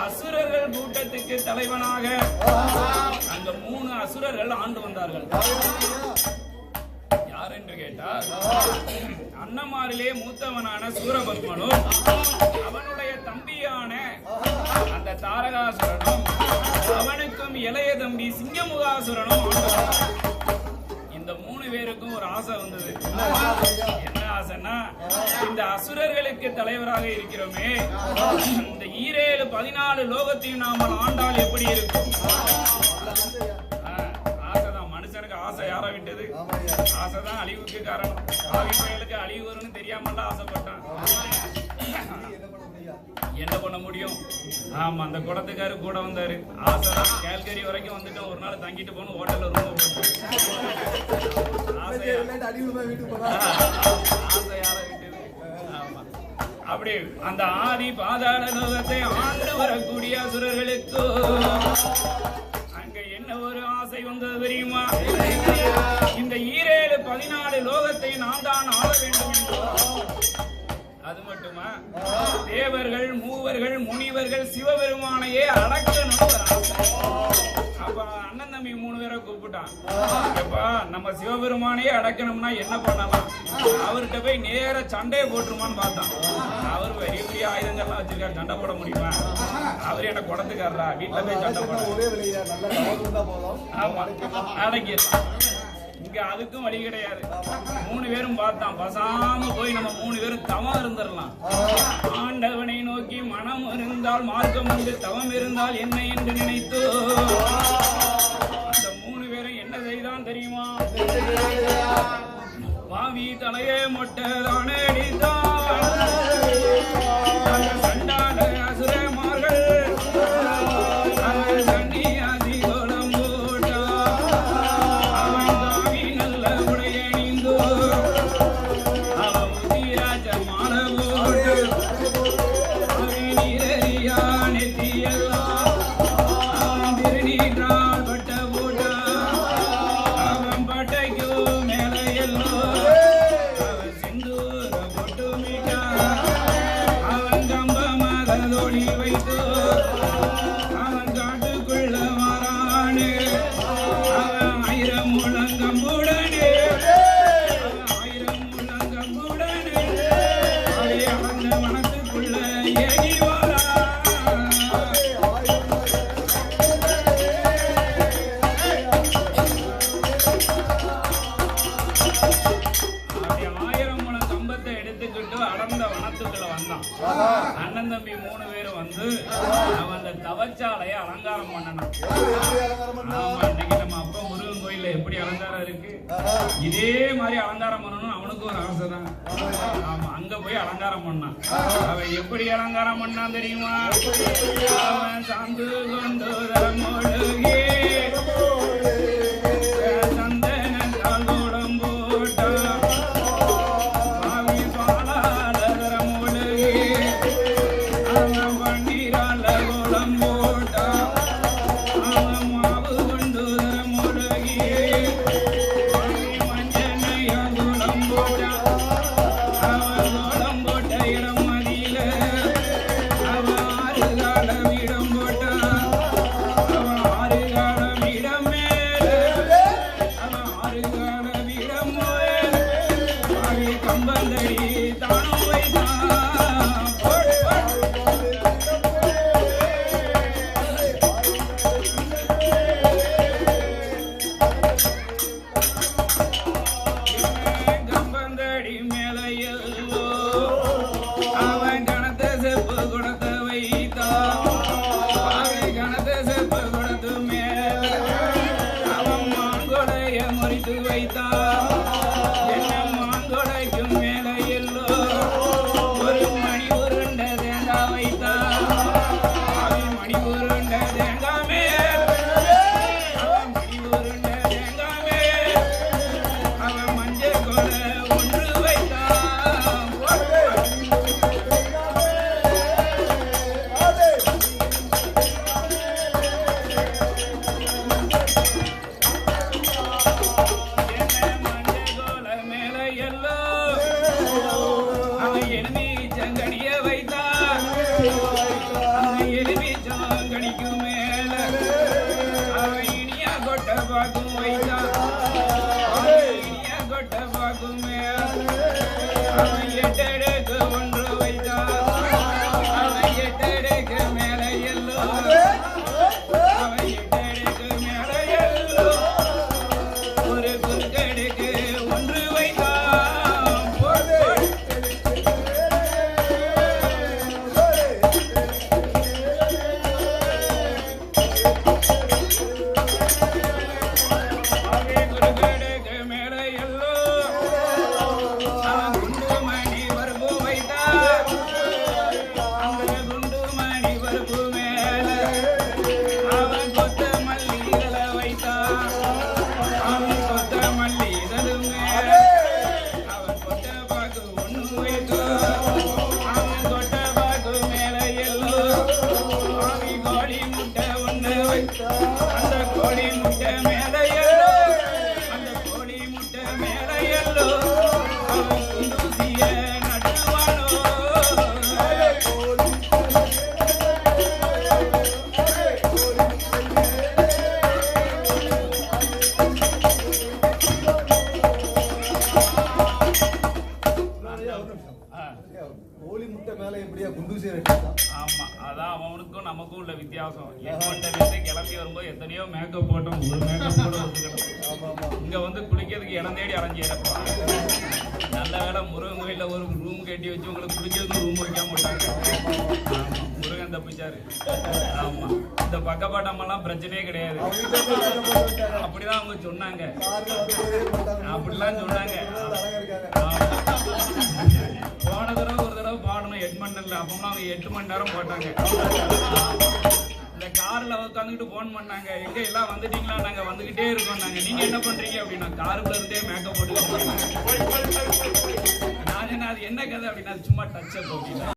அசுரர்கள் கூட்டத்துக்கு தலைவனாக அங்க 3 அசுரர்கள் ஆண்டு வந்தார்கள். யார் என்று கேட்டால் அண்ணமாரிலே மூத்தவனான சூரபத்மனும் அவனுடைய தம்பியான அந்த தாரகாசுரனும் அவனுக்கும் இளைய தம்பி சிங்கமுகாசுரனும். இந்த 3 பேருக்கும் ஒரு ஆசை வந்தது. என்ன ஆசைன்னா, இந்த அசுரர்களுக்கு தலைவராக இருக்கிறோமே, இந்த 14 லோகத்தையும் நாம ஆண்டால் எப்படி இருக்கும்? ஆசைதான் மனுஷனுக்கு. ஆசை யார விட்டது? ஆசைதான் அழிவுக்கு காரணம். ஆவிகளுக்கு அழிவு வரும்னு தெரியாமல ஆசைப்பட்டான். என்ன பண்ண முடியும்? ஆமா, அந்த குடத்துக்காரு கூட வந்தாரு. ஆசைதான். கேல்கரி வரைக்கும் வந்துட்டு ஒரு நாள் தங்கிட்டு போன ஹோட்டல்ல ரூம் போட்டு ஆசை யார விட்டது? ஆமா, அப்படி அந்த ஆதி பாதாள லோகத்தை ஆண்டு வரக்கூடிய அசுரர்களுக்கு அங்க என்ன ஒரு ஆசை வந்தது தெரியுமா? இந்த 14 லோகத்தை நான் தான் ஆள வேண்டும் என்று. அது மட்டுமா, தேவர்கள், மூவர்கள், முனிவர்கள், சிவபெருமானையே அடக்கணும். அப்ப அண்ணன் தம்பி 3 பேரை கூப்பிட்டான். அப்பா, நம்ம சிவபெருமானையே அடக்கணும்னா என்ன பண்ணலாம்? அவர்கிட்ட போய் நேர சண்டையை போட்டுருமான்னு பார்த்தான். அவர் பெரிய பெரிய ஆயுதங்கள்லாம் வச்சிருக்காரு, சண்டை போட முடியுமா? அவர் என்ன குடத்துக்காரரா? வீட்டுல போய் சண்டை போட. ஆமா, அடக்கிடலாம். இங்க அதுக்கும் வழி கிடையாது. 3 பேரும் பார்த்தான். பசாம போய் நம்ம 3 பேரும் தவம் இருந்துடலாம். ஆண்டவனை நோக்கி மனம் இருந்தால் மார்க்கம் உண்டு, தவம் இருந்தால் என்ன என்று நினைத்து அந்த 3 பேரும் என்ன செய்தான் தெரியுமா? பாவி தலையே மொட்டைதானே அடித்தான். சண்டால அசுரமார்கள் சன்னியாசி கோலம் போட்டா. அவன் தாவி நல்ல உடையணிந்து அவன் உதிராஜ மாலை போட்டு நீரறியா நெத்தியெல்லாம் அவன் திருநீற்றால் பட்ட போட்டா. அவன் பட்டைக்கும் மேலே எல்லாம் அவன் சிந்தூர பொட்டு மீட்டான். அவன் கம்பமாக தோழி வைத்து அவன் காட்டுக்குள்ள மாறானே. அவன் 1000 முழங்கம்புடனே, அவன் 1000 முழங்கம்புடனே அவன் அந்த மனத்துக்குள்ள ஏகி வாரா. அப்படி 1000 முழம் கம்பத்தை எடுத்துக்கிட்டு அடர்ந்த வனத்துக்குள்ள வந்தான். அண்ணன் தம்பி 3 பேரும் வந்து அவன் அந்த தவச்சாலையை அலங்காரம் பண்ணனான். ஆமா, இன்னைக்கு நம்ம அப்பா முருகன் கோயில்ல எப்படி அலங்காரம் இருக்கு, இதே மாதிரி அலங்காரம் பண்ணணும் அவனுக்கு ஒரு ஆசைதான். ஆமா, அங்க போய் அலங்காரம் பண்ணான். அவன் எப்படி அலங்காரம் பண்ணான் தெரியுமா? அவன் சாந்து கொண்டு தரமொழுகி சந்தனத்தால் கூடம் போட்டான். ஆவி பாலால தரமொழுகி அவன் பன்னீரால கூடம் போட்டான். அவன் மாவு கொண்டு தரமொழுகி மஞ்சனையா கூடம் போட்டான். அவன் கூடம் போட்ட இடம் மதியில அவன் 6 கால வீடம் போட்டான். அவன் 6 கால வீடம் மணிக்கு மேல அவன் இனியா கொட்ட பாக்கும் வைத்தான் இனியா கொட்ட பாக்கும் மேல அவன் எட்டடுக்கு ஒன்று வைத்தான் அவன் எட்டடுக்கு மேல எல்லோ அவன் எட்டடுக்கு மேல எல்லோ ஒரு குறுக்கடுக்கு ஒன்று வைத்தான் அந்த கோழி முட்டை மேல எல்லோ அந்த கோழி முட்டை மேல எல்லோ அவன் குண்டூசிய நடுவானோ கோழி முட்டை மேல எப்படியா குண்டூசி? ஆமா, அதான் அவனுக்கும் நமக்கும் உள்ள வித்தியாசம். என்கிட்ட கிளம்பி வரும்போது எத்தனையோ மேக்கப் போட்டோம், ஒரு மேக்கப் கூட ஒத்துக்கணும். இங்க வந்து குளிக்கிறதுக்கு இடம் தேடி அலைஞ்சி இறப்பான். நல்ல வேலை முருகன் கோயில ஒரு ரூம் கட்டி வச்சு உங்களுக்கு குளிக்கிறதுக்கு ரூம் வைக்க மாட்டாங்க. முருகன் தப்பிச்சாரு. ஆமா, இந்த பக்கப்பாட்டமெல்லாம் பிரச்சனையே கிடையாது. அப்படிதான் அவங்க சொன்னாங்க, அப்படிலாம் சொன்னாங்க. போன தடவை ஒரு தடவை பாடணும் எட்மண்டன்ல, அப்பெல்லாம் அவங்க 8 மணி நேரம் போட்டாங்க. இந்த கார்ல உட்காந்துக்கிட்டு போன் பண்ணாங்க, எங்க எல்லாம் வந்துட்டீங்களா? நாங்க வந்துகிட்டே இருக்கோம். நாங்க நீங்க என்ன பண்றீங்க அப்படின்னா, காருக்குள்ள இருந்தே மேக்கப் போட்டு நான் என்ன அது என்ன கதை அப்படின்னா, சும்மா டச் அப் அப்படின்னா